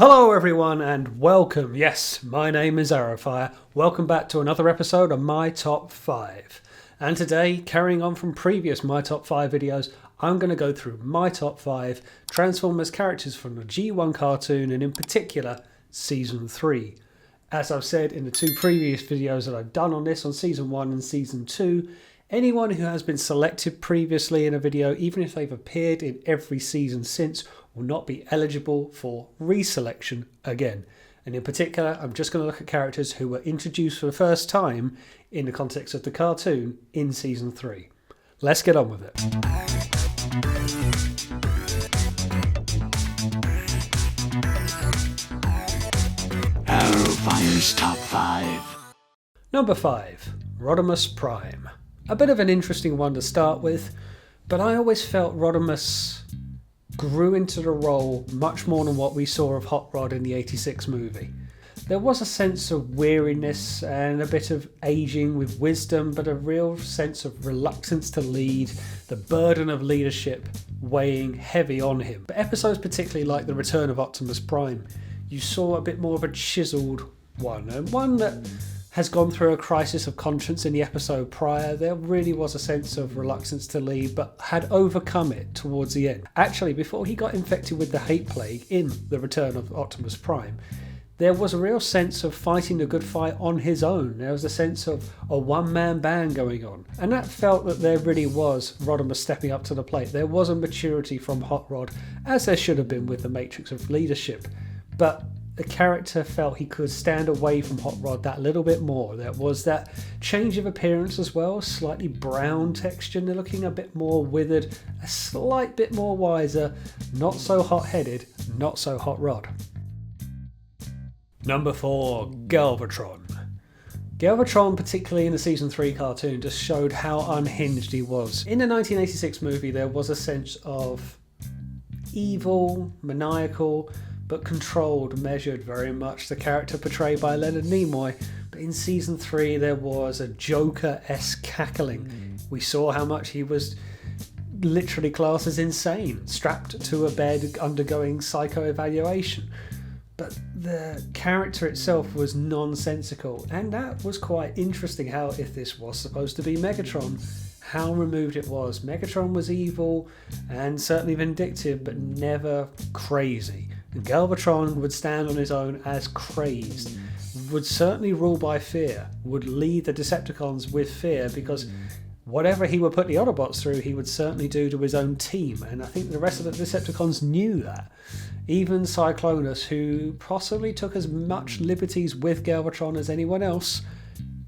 Hello everyone and welcome. Yes, my name is Arrowfire. Welcome back to another episode of My Top 5. And today, carrying on from previous My Top 5 videos, I'm going to go through my top 5 Transformers characters from the G1 cartoon and in particular Season 3. As I've said in the two previous videos that I've done on this, on Season 1 and Season 2, anyone who has been selected previously in a video, even if they've appeared in every season since, will not be eligible for reselection again. And in particular, I'm just going to look at characters who were introduced for the first time in the context of the cartoon in Season 3. Let's get on with it. Arrowfire's Top 5. Number 5, Rodimus Prime. A bit of an interesting one to start with, but I always felt Rodimus grew into the role much more than what we saw of Hot Rod in the 86 movie. There was a sense of weariness and a bit of aging with wisdom, but a real sense of reluctance to lead, the burden of leadership weighing heavy on him. But episodes particularly like the return of Optimus Prime, you saw a bit more of a chiseled one, and one that has gone through a crisis of conscience in the episode prior. There really was a sense of reluctance to lead, but had overcome it towards the end. Actually, before he got infected with the hate plague in The Return of Optimus Prime, there was a real sense of fighting the good fight on his own. There was a sense of a one-man band going on. And that felt that there really was Rodimus stepping up to the plate. There was a maturity from Hot Rod, as there should have been with the Matrix of leadership. But the character felt he could stand away from Hot Rod that little bit more. There was that change of appearance as well, slightly brown texture, looking a bit more withered, a slight bit more wiser, not so hot-headed, not so Hot Rod. Number 4, Galvatron. Galvatron, particularly in the Season 3 cartoon, just showed how unhinged he was. In the 1986 movie, there was a sense of evil, maniacal, but controlled, measured very much, the character portrayed by Leonard Nimoy. But in Season 3 there was a Joker-esque cackling. We saw how much he was literally classed as insane, strapped to a bed undergoing psychoevaluation. But the character itself was nonsensical, and that was quite interesting, how if this was supposed to be Megatron, how removed it was. Megatron was evil and certainly vindictive, but never crazy. And Galvatron would stand on his own as crazed, would certainly rule by fear, would lead the Decepticons with fear, because whatever he would put the Autobots through, he would certainly do to his own team. And I think the rest of the Decepticons knew that. Even Cyclonus, who possibly took as much liberties with Galvatron as anyone else,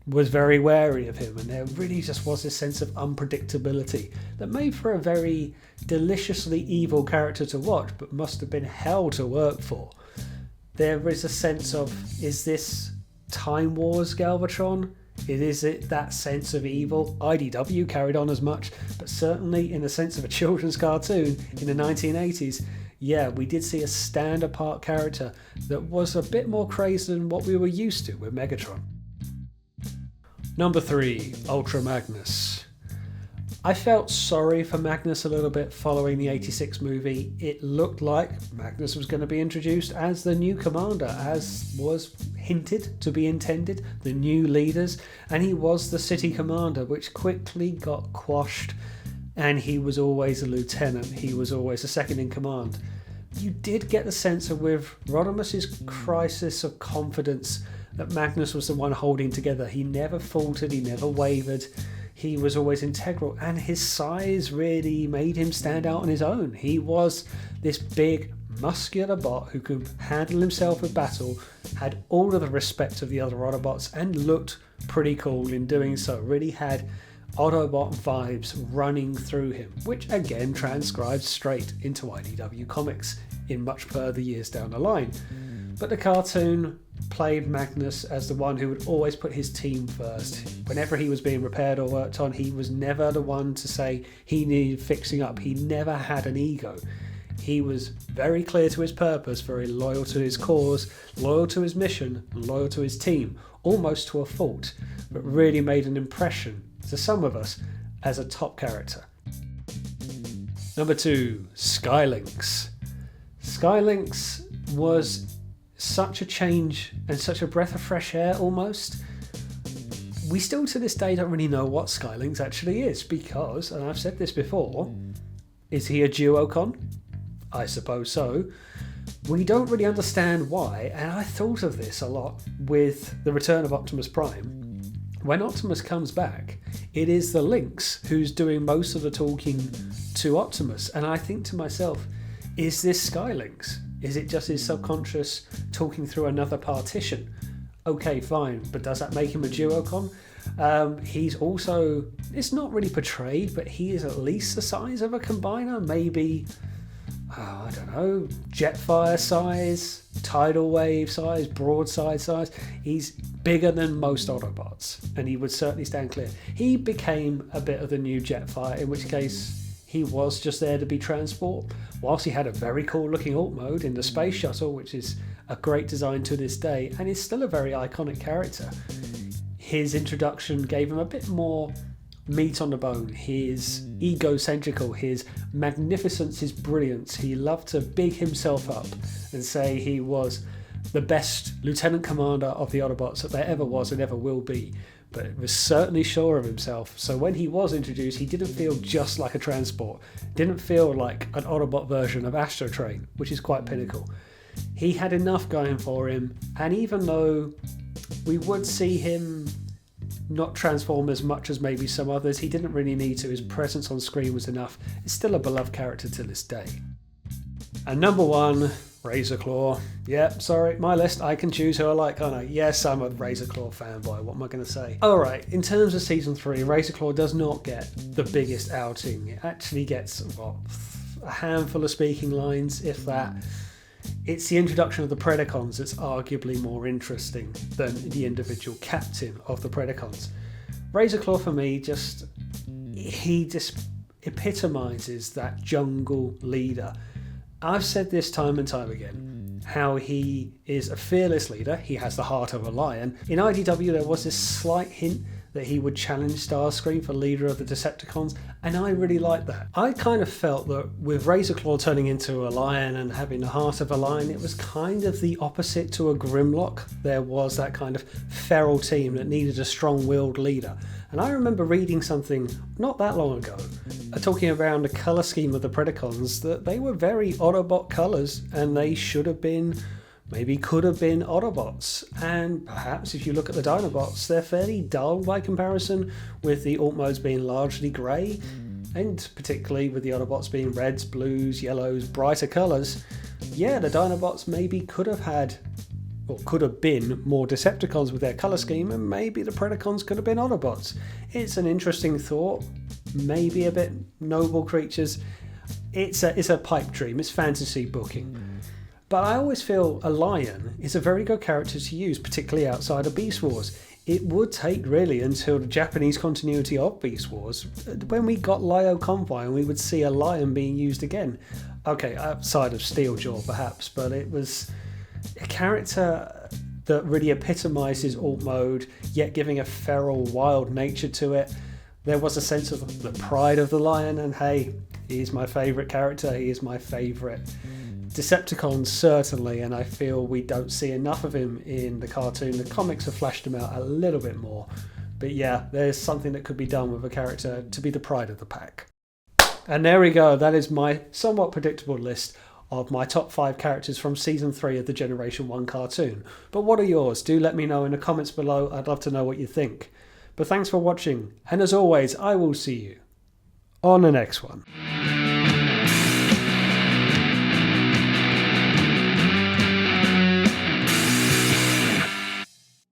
was very wary of him, and there really just was this sense of unpredictability that made for a very deliciously evil character to watch, but must have been hell to work for. There is a sense of, is this Time Wars Galvatron? Is it that sense of evil? IDW carried on as much, but certainly in the sense of a children's cartoon in the 1980s, yeah, we did see a stand-apart character that was a bit more crazed than what we were used to with Megatron. Number 3, Ultra Magnus. I felt sorry for Magnus a little bit following the 86 movie. It looked like Magnus was going to be introduced as the new commander, as was hinted to be intended, the new leaders, and he was the city commander, which quickly got quashed, and he was always a lieutenant, he was always a second in command. You did get the sense of, with Rodimus's crisis of confidence, that Magnus was the one holding together. He never faltered, he never wavered, he was always integral, and his size really made him stand out on his own. He was this big, muscular bot who could handle himself with battle, had all of the respect of the other Autobots, and looked pretty cool in doing so. Really had Autobot vibes running through him, which again transcribes straight into IDW comics in much further years down the line. But the cartoon played Magnus as the one who would always put his team first. Whenever he was being repaired or worked on, he was never the one to say he needed fixing up. He never had an ego. He was very clear to his purpose, very loyal to his cause, loyal to his mission, loyal to his team, almost to a fault, but really made an impression to some of us as a top character. Number 2, Skylinks. Skylinks was such a change and such a breath of fresh air almost. We still to this day don't really know what Skylinks actually is because, and I've said this before, is he a duocon? I suppose so. We don't really understand why, and I thought of this a lot with the return of Optimus Prime. When Optimus comes back, it is the Lynx who's doing most of the talking to Optimus, and I think to myself, is this Skylinks? Is it just his subconscious talking through another partition? Okay, fine, but does that make him a duocon? He's also, it's not really portrayed, but he is at least the size of a combiner, maybe, I don't know, Jetfire size, tidal wave size, broadside size. He's bigger than most Autobots, and he would certainly stand clear. He became a bit of the new Jetfire, in which case he was just there to be transport, whilst he had a very cool looking alt mode in the space shuttle, which is a great design to this day, and is still a very iconic character. His introduction gave him a bit more meat on the bone, his egocentrical, his magnificence, his brilliance. He loved to big himself up and say he was the best lieutenant commander of the Autobots that there ever was and ever will be, but was certainly sure of himself. So when he was introduced, he didn't feel just like a transport, didn't feel like an Autobot version of Astro Train, which is quite pinnacle. He had enough going for him, and even though we would see him not transform as much as maybe some others, he didn't really need to. His presence on screen was enough. He's still a beloved character to this day. And number one, Razorclaw. Yeah, sorry, my list, I can choose who I like, can't I? Yes, I'm a Razorclaw fanboy, what am I going to say? Alright, in terms of Season 3, Razorclaw does not get the biggest outing. It actually gets, a handful of speaking lines, if that. It's the introduction of the Predacons that's arguably more interesting than the individual captain of the Predacons. Razorclaw for me he just epitomises that jungle leader. I've said this time and time again, how he is a fearless leader. He has the heart of a lion. In IDW there was this slight hint that he would challenge Starscream for leader of the Decepticons, and I really liked that. I kind of felt that with Razorclaw turning into a lion and having the heart of a lion, it was kind of the opposite to a Grimlock. There was that kind of feral team that needed a strong-willed leader. And I remember reading something not that long ago, talking around the colour scheme of the Predacons, that they were very Autobot colours, and they should have been, maybe could have been Autobots. And perhaps if you look at the Dinobots, they're fairly dull by comparison, with the alt modes being largely grey, and particularly with the Autobots being reds, blues, yellows, brighter colours. Yeah, the Dinobots maybe could have had, or could have been, more Decepticons with their colour scheme, and maybe the Predacons could have been Autobots. It's an interesting thought, maybe a bit noble creatures. It's a pipe dream, it's fantasy booking. But I always feel a lion is a very good character to use, particularly outside of Beast Wars. It would take really until the Japanese continuity of Beast Wars, when we got Lio Convoy, and we would see a lion being used again. Okay, outside of Steeljaw perhaps, but it was a character that really epitomises alt mode, yet giving a feral, wild nature to it. There was a sense of the pride of the lion, and hey, he's my favourite character, he is my favourite Decepticon certainly, and I feel we don't see enough of him in the cartoon. The comics have flashed him out a little bit more, but yeah, there's something that could be done with a character to be the pride of the pack. And there we go, that is my somewhat predictable list of my top 5 characters from Season 3 of the Generation 1 cartoon. But what are yours? Do let me know in the comments below, I'd love to know what you think. But thanks for watching, and as always, I will see you on the next one.